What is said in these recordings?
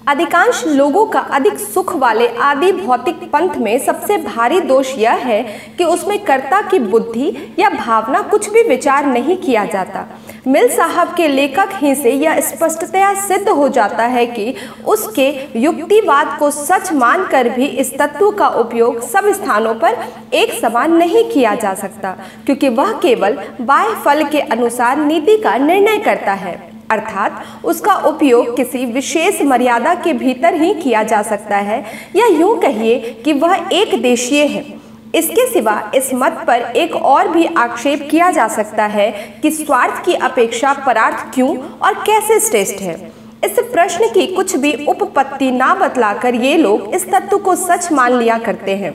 अधिकांश लोगों का अधिक सुख वाले आदि भौतिक पंथ में सबसे भारी दोष यह है कि उसमें कर्ता की बुद्धि या भावना कुछ भी विचार नहीं किया जाता। मिल साहब के लेखक ही से यह स्पष्टतया सिद्ध हो जाता है कि उसके युक्तिवाद को सच मानकर भी इस तत्व का उपयोग सब स्थानों पर एक समान नहीं किया जा सकता, क्योंकि वह केवल बाह्य फल के अनुसार नीति का निर्णय करता है, अर्थात उसका उपयोग किसी विशेष मर्यादा के भीतर ही किया जा सकता है, या यूं कहिए कि वह एक देशीय है। इसके सिवा इस मत पर एक और भी आक्षेप किया जा सकता है कि स्वार्थ की अपेक्षा परार्थ क्यों और कैसे श्रेष्ठ है। इस प्रश्न की कुछ भी उपपत्ति ना बतलाकर ये लोग इस तत्व को सच मान लिया करते हैं।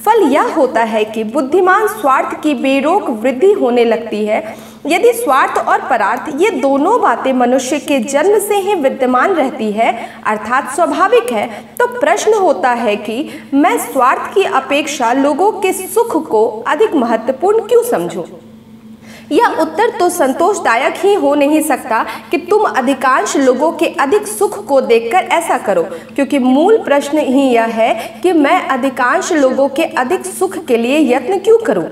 फल यह होता है कि बुद्धिमान स्वार्थ की बेरोक वृद्धि होने लगती है। यदि स्वार्थ और परार्थ ये दोनों बातें मनुष्य के जन्म से ही विद्यमान रहती है, अर्थात स्वाभाविक है, तो प्रश्न होता है कि मैं स्वार्थ की अपेक्षा लोगों के सुख को अधिक महत्वपूर्ण क्यों समझूं? यह उत्तर तो संतोषदायक ही हो नहीं सकता कि तुम अधिकांश लोगों के अधिक सुख को देखकर ऐसा करो, क्योंकि मूल प्रश्न ही यह है कि मैं अधिकांश लोगों के अधिक सुख के लिए यत्न क्यों करूं?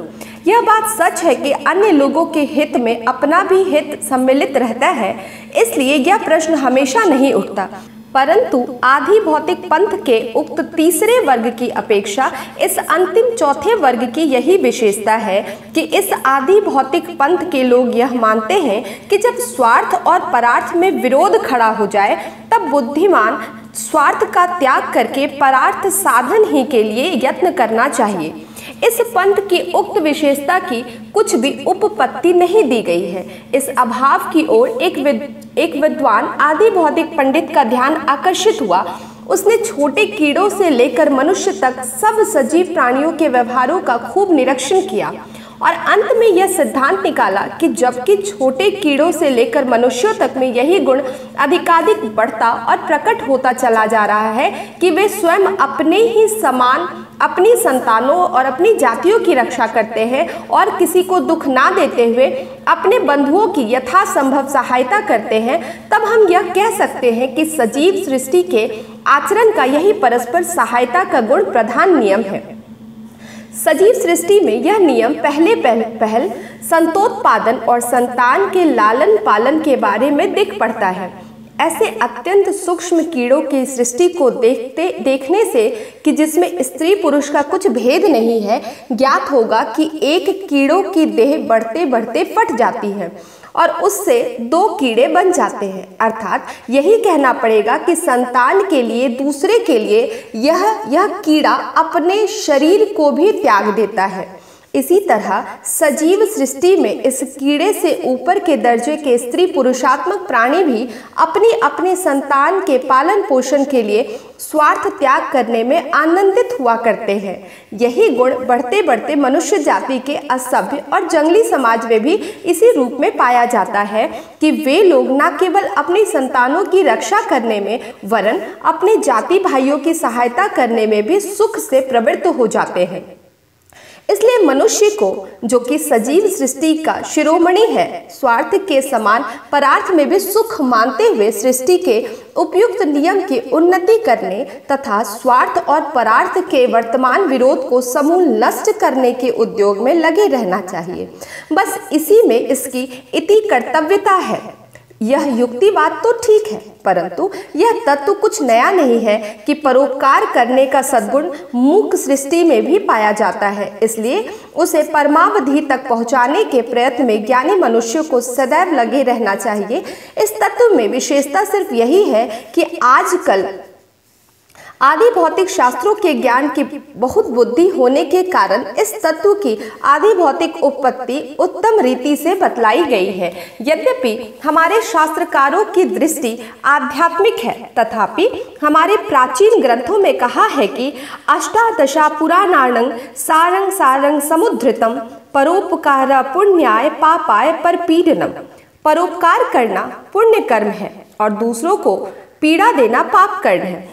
यह बात सच है कि अन्य लोगों के हित में अपना भी हित सम्मिलित रहता है, इसलिए यह प्रश्न हमेशा नहीं उठता। परंतु आधि भौतिक पंथ के उक्त तीसरे वर्ग की अपेक्षा इस अंतिम चौथे वर्ग की यही विशेषता है कि इस आधि भौतिक पंथ के लोग यह मानते हैं कि जब स्वार्थ और परार्थ में विरोध खड़ा हो जाए, तब बुद्धिमान स्वार्थ का त्याग करके परार्थ साधन ही के लिए यत्न करना चाहिए। इस पंथ की उक्त विशेषता की कुछ भी उपपत्ति नहीं दी गई है। इस अभाव की ओर एक विद्वान आदि भौतिक पंडित का ध्यान आकर्षित हुआ। उसने छोटे कीड़ों से लेकर मनुष्य तक सब सजीव प्राणियों के व्यवहारों का खूब निरीक्षण किया और अंत में यह सिद्धांत निकाला कि जबकि छोटे कीड़ों से लेकर मनुष्यों तक में यही गुण अधिकाधिक बढ़ता और प्रकट होता चला जा रहा है कि वे स्वयं अपने ही समान अपनी संतानों और अपनी जातियों की रक्षा करते हैं और किसी को दुख ना देते हुए अपने बंधुओं की यथासंभव सहायता करते हैं, तब हम यह कह सकते हैं कि सजीव सृष्टि के आचरण का यही परस्पर सहायता का गुण प्रधान नियम है। सजीव सृष्टि में यह नियम पहल संतोत्पादन और संतान के लालन पालन के बारे में दिख पड़ता है। ऐसे अत्यंत सूक्ष्म कीड़ों की सृष्टि को देखने से कि जिसमें स्त्री पुरुष का कुछ भेद नहीं है, ज्ञात होगा कि एक कीड़ों की देह बढ़ते बढ़ते फट जाती है और उससे दो कीड़े बन जाते हैं। अर्थात यही कहना पड़ेगा कि संतान के लिए दूसरे के लिए यह कीड़ा अपने शरीर को भी त्याग देता है। इसी तरह सजीव सृष्टि में इस कीड़े से ऊपर के दर्जे के स्त्री पुरुषात्मक प्राणी भी अपनी अपने संतान के पालन पोषण के लिए स्वार्थ त्याग करने में आनंदित हुआ करते हैं। यही गुण बढ़ते बढ़ते मनुष्य जाति के असभ्य और जंगली समाज में भी इसी रूप में पाया जाता है कि वे लोग न केवल अपनी संतानों की रक्षा करने में वरन अपने जाति भाइयों की सहायता करने में भी सुख से प्रवृत्त हो जाते हैं। इसलिए मनुष्य को, जो कि सजीव सृष्टि का शिरोमणि है, स्वार्थ के समान परार्थ में भी सुख मानते हुए सृष्टि के उपयुक्त नियम की उन्नति करने तथा स्वार्थ और परार्थ के वर्तमान विरोध को समूल नष्ट करने के उद्योग में लगे रहना चाहिए। बस इसी में इसकी इति कर्तव्यता है। यह युक्तिवाद तो ठीक है, परंतु यह तत्व कुछ नया नहीं है कि परोपकार करने का सद्गुण मूक सृष्टि में भी पाया जाता है। इसलिए उसे परमावधि तक पहुंचाने के प्रयत्न में ज्ञानी मनुष्य को सदैव लगे रहना चाहिए। इस तत्व में विशेषता सिर्फ यही है कि आजकल आदि भौतिक शास्त्रों के ज्ञान की बहुत बुद्धि होने के कारण इस तत्व की आदि भौतिक उत्पत्ति उत्तम रीति से बतलाई गई है। यद्यपि हमारे शास्त्रकारों की दृष्टि आध्यात्मिक है, तथापि हमारे प्राचीन ग्रंथों में कहा है कि अष्टादशा पुराणानं सारं सारं समुद्धृतम परोपकार पुण्याय पापाय परपीडनम। परोपकार करना पुण्य कर्म है और दूसरों को पीड़ा देना पाप कर्म है।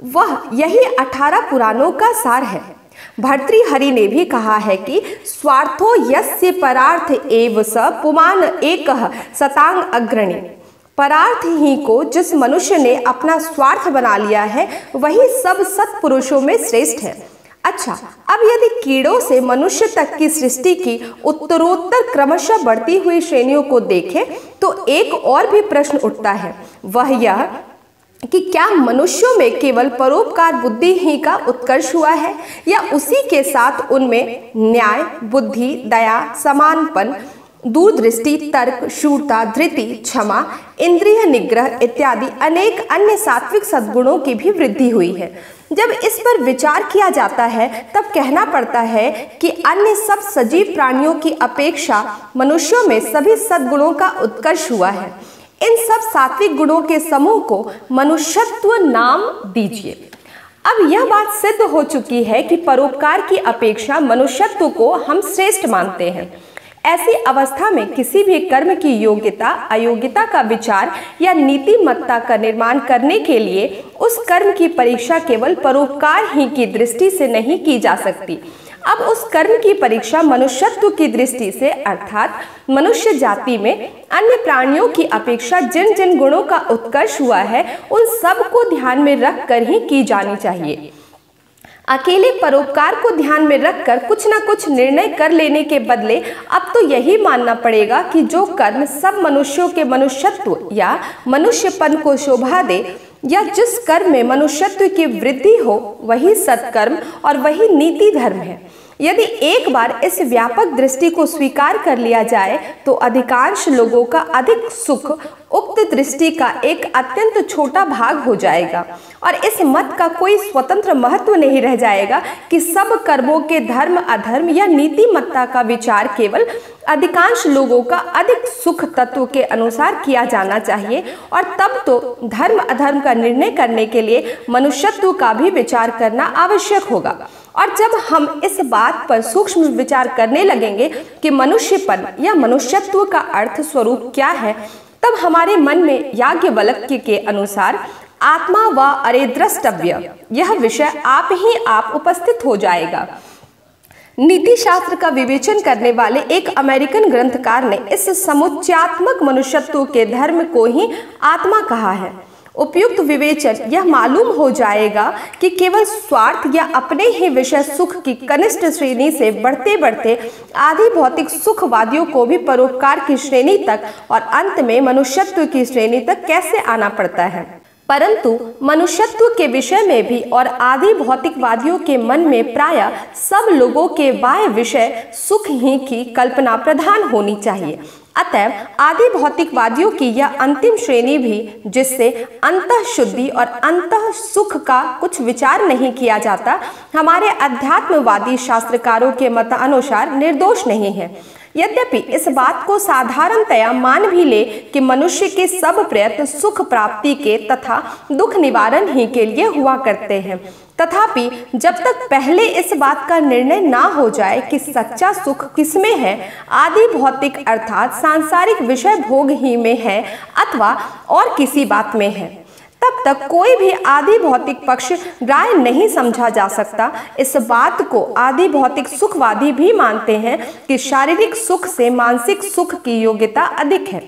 वह यही 18 पुराणों का सार है। भर्तृहरि ने भी कहा है कि स्वार्थो यस्य परार्थ एव स पुमान एकः सतांग अग्रणी। परार्थ ही को जिस मनुष्य ने अपना स्वार्थ बना लिया है वही सब सत्पुरुषों में श्रेष्ठ है। अच्छा, अब यदि कीड़ों से मनुष्य तक की सृष्टि की उत्तरोत्तर क्रमशः बढ़ती हुई श्रेणियों को देखें तो एक और भी प्रश्न उठता है, वह यह कि क्या मनुष्यों में केवल परोपकार बुद्धि ही का उत्कर्ष हुआ है या उसी के साथ उनमें न्याय, बुद्धि, दया, समानपन, दूरदृष्टि, तर्क, शूरता, धृति, क्षमा, इंद्रिय निग्रह इत्यादि अनेक अन्य सात्विक सद्गुणों की भी वृद्धि हुई है। जब इस पर विचार किया जाता है तब कहना पड़ता है कि अन्य सब सजीव प्राणियों की अपेक्षा मनुष्यों में सभी सद्गुणों का उत्कर्ष हुआ है। इन सब सात्विक गुणों के समूह को मनुष्यत्व नाम दीजिए। अब यह बात सिद्ध हो चुकी है कि परोपकार की अपेक्षा मनुष्यत्व को हम श्रेष्ठ मानते हैं। ऐसी अवस्था में किसी भी कर्म की योग्यता अयोग्यता का विचार या नीतिमत्ता का निर्माण करने के लिए उस कर्म की परीक्षा केवल परोपकार ही की दृष्टि से नहीं की जा सकती। अब उस कर्म की परीक्षा मनुष्यत्व की दृष्टि से अर्थात मनुष्य जाति में अन्य प्राणियों की अपेक्षा जिन जिन गुणों का उत्कर्ष हुआ है उन सब को ध्यान में रखकर ही की जानी चाहिए। अकेले परोपकार को ध्यान में रखकर कुछ न कुछ निर्णय कर लेने के बदले अब तो यही मानना पड़ेगा कि जो कर्म सब मनुष्यों के मनुष्यत्व या मनुष्यपन को शोभा दे या जिस कर्म में मनुष्यत्व की वृद्धि हो वही सत्कर्म और वही नीति धर्म है। यदि एक बार इस व्यापक दृष्टि को स्वीकार कर लिया जाए तो अधिकांश लोगों का अधिक सुख उक्त दृष्टि का एक अत्यंत छोटा भाग हो जाएगा और इस मत का कोई स्वतंत्र महत्व नहीं रह जाएगा कि सब कर्मों के धर्म अधर्म या नीतिमत्ता का विचार केवल अधिकांश लोगों का अधिक सुख तत्व के अनुसार किया जाना चाहिए और तब तो धर्म अधर्म का निर्णय करने के लिए मनुष्यत्व का भी विचार करना आवश्यक होगा। और जब हम इस बात पर सूक्ष्म विचार करने लगेंगे कि मनुष्यपन या मनुष्यत्व का अर्थ स्वरूप क्या है तब हमारे मन में याज्ञवल्क्य के अनुसार आत्मा व अरे द्रष्टव्य यह विषय आप ही आप उपस्थित हो जाएगा। नीति शास्त्र का विवेचन करने वाले एक अमेरिकन ग्रंथकार ने इस समुच्चयात्मक मनुष्यत्व के धर्म को ही आत्मा कहा है। उपयुक्त विवेचन यह मालूम हो जाएगा कि केवल स्वार्थ या अपने ही विषय सुख की कनिष्ठ श्रेणी से बढ़ते बढ़ते आदि भौतिक सुखवादियों को भी परोपकार की श्रेणी तक और अंत में मनुष्यत्व की श्रेणी तक कैसे आना पड़ता है। परंतु मनुष्यत्व के विषय में भी और आदि भौतिकवादियों के मन में प्रायः सब लोगों के बाह्य विषय सुख ही की कल्पना प्रधान होनी चाहिए। अतएव आदि भौतिकवादियों की यह अंतिम श्रेणी भी जिससे अंतः शुद्धि और अंतः सुख का कुछ विचार नहीं किया जाता हमारे अध्यात्मवादी शास्त्रकारों के मत अनुसार निर्दोष नहीं है। यद्यपि इस बात को साधारणतया मान भी ले कि मनुष्य के सब प्रयत्न सुख प्राप्ति के तथा दुख निवारण ही के लिए हुआ करते हैं, तथापि जब तक पहले इस बात का निर्णय ना हो जाए कि सच्चा सुख किसमें है, आदि भौतिक अर्थात सांसारिक विषय भोग ही में है अथवा और किसी बात में है, तब तक कोई भी आदि भौतिक पक्ष ग्राह्य नहीं समझा जा सकता। इस बात को आदि भौतिक सुखवादी भी मानते हैं कि शारीरिक सुख से मानसिक सुख की योग्यता अधिक है।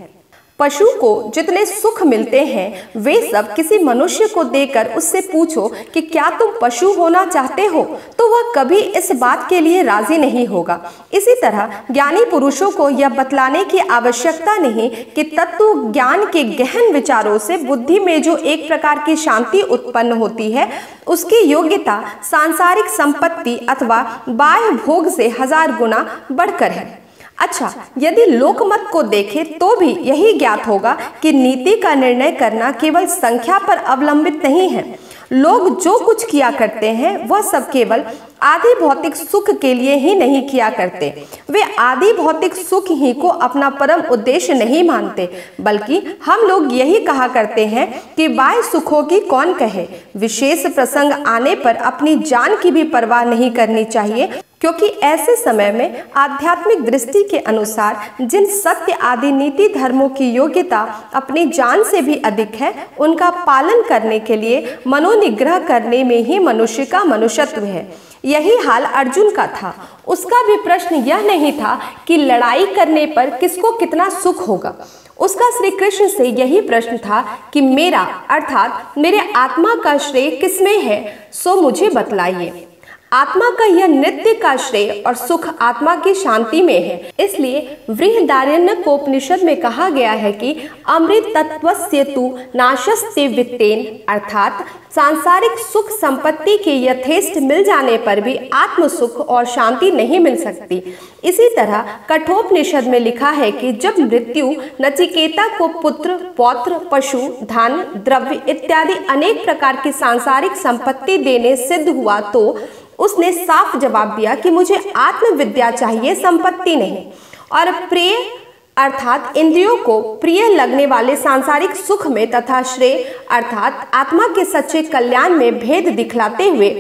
पशु को जितने सुख मिलते हैं वे सब किसी मनुष्य को देकर उससे पूछो कि क्या तुम पशु होना चाहते हो तो वह कभी इस बात के लिए राजी नहीं होगा। इसी तरह ज्ञानी पुरुषों को यह बतलाने की आवश्यकता नहीं कि तत्व ज्ञान के गहन विचारों से बुद्धि में जो एक प्रकार की शांति उत्पन्न होती है उसकी योग्यता सांसारिक संपत्ति अथवा बाह्य भोग से 1000 गुना बढ़कर है। अच्छा, यदि लोकमत को देखें तो भी यही ज्ञात होगा कि नीति का निर्णय करना केवल संख्या पर अवलंबित नहीं है। लोग जो कुछ किया करते हैं वह सब केवल आदि भौतिक सुख के लिए ही नहीं किया करते। वे आदि भौतिक सुख ही को अपना परम उद्देश्य नहीं मानते, बल्कि हम लोग यही कहा करते हैं कि बाह्य सुखों की कौन कहे। विशेष प्रसंग आने पर अपनी जान की भी परवाह नहीं करनी चाहिए, क्योंकि ऐसे समय में आध्यात्मिक दृष्टि के अनुसार जिन सत्य आदि नीति धर्मों की योग्यता अपनी जान से भी अधिक है उनका पालन करने के लिए मनोनिग्रह करने में ही मनुष्य का मनुष्यत्व है। यही हाल अर्जुन का था। उसका भी प्रश्न यह नहीं था कि लड़ाई करने पर किसको कितना सुख होगा, उसका श्री कृष्ण से यही प्रश्न था कि मेरा अर्थात मेरे आत्मा का श्रेय किसमें है, सो मुझे बतलाइए। आत्मा का यह नित्य का श्रेय और सुख आत्मा की शांति में है। इसलिए बृहदारण्यकोपनिषद में कहा गया है कि अमृत तत्वस्य तु नाशस्ते वित्तेन, अर्थात सांसारिक सुख संपत्ति के यथेष्ट मिल जाने पर भी आत्म सुख और शांति नहीं मिल सकती। इसी तरह कठोपनिषद में लिखा है कि जब मृत्यु नचिकेता को पुत्र, पौत्र, पशु, धन, द्रव्य इत्यादि अनेक प्रकार की सांसारिक संपत्ति देने सिद्ध हुआ तो उसने साफ जवाब दिया कि मुझे आत्मविद्या चाहिए, संपत्ति नहीं। और प्रिय अर्थात इंद्रियों को प्रिय लगने वाले सांसारिक सुख में तथा श्रेय अर्थात आत्मा के सच्चे कल्याण में भेद दिखलाते हुए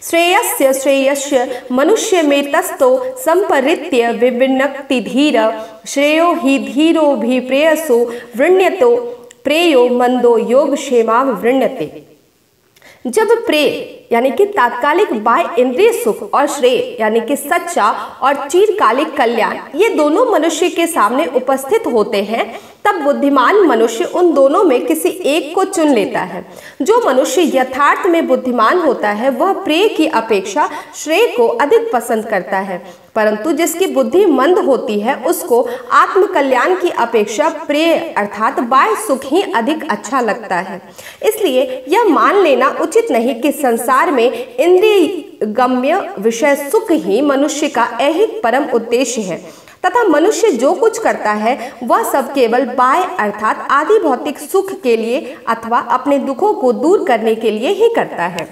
श्रेयस्य श्रेयस्य मनुष्य में तस्तो संपरित्य विविनक्ति धीर श्रेयो ही धीरो भी प्रेयसो वृण्यतो प्रेयो मंदो योग क्षेमा वृण्यते। जब प्रेय यानी कि तात्कालिक बाह्य इंद्रिय सुख और श्रेय यानी कि सच्चा और चिरकालिक कल्याण ये दोनों मनुष्य के सामने उपस्थित होते हैं, तब बुद्धिमान मनुष्य उन दोनों में किसी एक को चुन लेता है। जो मनुष्य यथार्थ में बुद्धिमान होता है वह प्रेय की अपेक्षा श्रेय को अधिक पसंद करता है, परंतु जिसकी बुद्धि मंद होती है उसको आत्म कल्याण की अपेक्षा प्रेय अर्थात बाह्य सुख ही अधिक अच्छा लगता है। इसलिए यह मान लेना उचित नहीं कि संसार में इंद्रिय गम्य विषय सुख ही मनुष्य का ऐहिक परम उद्देश्य है तथा मनुष्य जो कुछ करता है वह सब केवल बाह्य अर्थात आदि भौतिक सुख के लिए अथवा अपने दुखों को दूर करने के लिए ही करता है।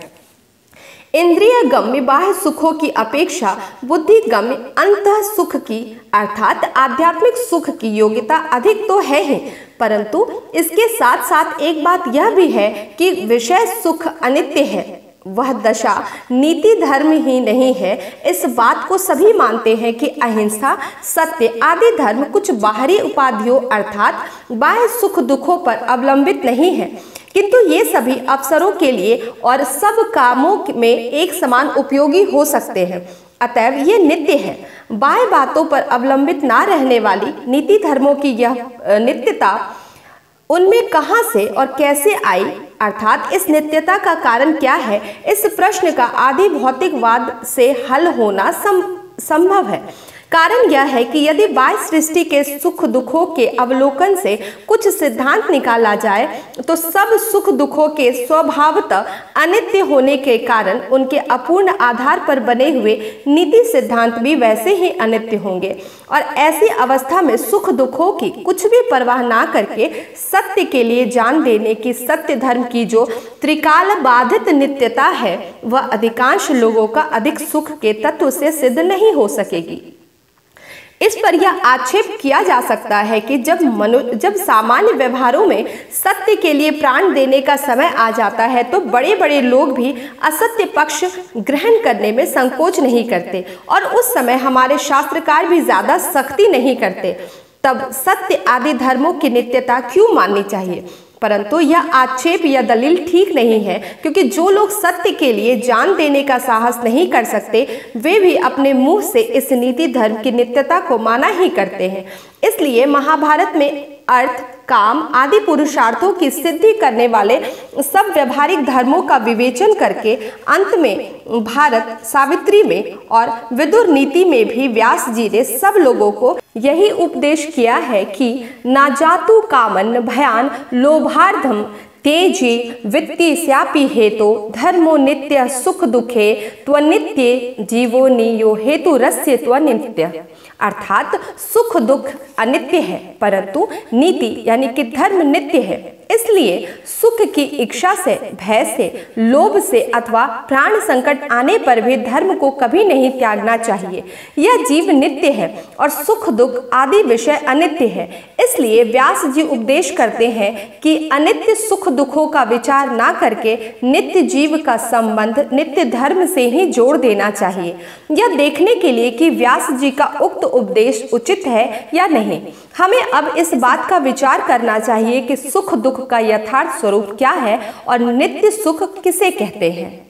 इंद्रिय गम्य बाह्य सुखों की अपेक्षा बुद्धि गम्य अंतः सुख की अर्थात आध्यात्मिक सुख की योग्यता अधिक तो है ही, परंतु इसके साथ साथ एक बात यह भी है कि विषय सुख अनित्य है। वह दशा नीति धर्म ही नहीं है। इस बात को सभी मानते हैं कि अहिंसा, सत्य आदि धर्म कुछ बाहरी उपाधियों अर्थात बाह्य सुख दुखों पर अवलंबित नहीं है, किंतु ये सभी अवसरों के लिए और सब कामों में एक समान उपयोगी हो सकते हैं। अतएव ये नित्य है। बाह्य बातों पर अवलंबित ना रहने वाली नीति धर्मों की यह नित्यता उनमें कहां से और कैसे आई अर्थात इस नित्यता का कारण क्या है, इस प्रश्न का आदि भौतिकवाद से हल होना संभव है। कारण यह है कि यदि बाह्य सृष्टि के सुख दुखों के अवलोकन से कुछ सिद्धांत निकाला जाए तो सब सुख दुखों के स्वभावतः अनित्य होने के कारण उनके अपूर्ण आधार पर बने हुए नीति सिद्धांत भी वैसे ही अनित्य होंगे और ऐसी अवस्था में सुख दुखों की कुछ भी परवाह ना करके सत्य के लिए जान देने की सत्य धर्म की जो त्रिकाल बाधित नित्यता है वह अधिकांश लोगों का अधिक सुख के तत्व से सिद्ध नहीं हो सकेगी। इस पर यह आक्षेप किया जा सकता है कि जब सामान्य व्यवहारों में सत्य के लिए प्राण देने का समय आ जाता है तो बड़े बड़े लोग भी असत्य पक्ष ग्रहण करने में संकोच नहीं करते और उस समय हमारे शास्त्रकार भी ज्यादा सख्ती नहीं करते। तब सत्य आदि धर्मों की नित्यता क्यों माननी चाहिए? परंतु यह आक्षेप या दलील ठीक नहीं है, क्योंकि जो लोग सत्य के लिए जान देने का साहस नहीं कर सकते वे भी अपने मुंह से इस नीति धर्म की नित्यता को माना ही करते हैं। इसलिए महाभारत में अर्थ, काम आदि पुरुषार्थों की सिद्धि करने वाले सब व्यवहारिक धर्मों का विवेचन करके अंत में भारत सावित्री में और विदुर नीति में भी व्यास जी ने सब लोगों को यही उपदेश किया है कि ना जातु कामन भयान लोभार्धम तेजी वित्ती स्यापी हेतु धर्मो नित्य सुख दुखे त्वनित्य जीवो नियो हेतु रस्य त्वनित्य। अर्थात सुख दुख अनित्य है परंतु नीति यानी कि धर्म नित्य है। इसलिए सुख की इच्छा से, भय से, लोभ से अथवा प्राण संकट आने पर भी धर्म को कभी नहीं त्यागना चाहिए। यह जीव नित्य है और सुख दुख आदि विषय अनित्य है। इसलिए व्यास जी उपदेश करते हैं कि अनित्य सुख दुखों का विचार ना करके नित्य जीव का संबंध नित्य धर्म से ही जोड़ देना चाहिए। यह देखने के लिए कि व्यास जी का उक्त उपदेश उचित है या नहीं, हमें अब इस बात का विचार करना चाहिए कि सुख दुख का यथार्थ स्वरूप क्या है और नित्य सुख किसे कहते हैं।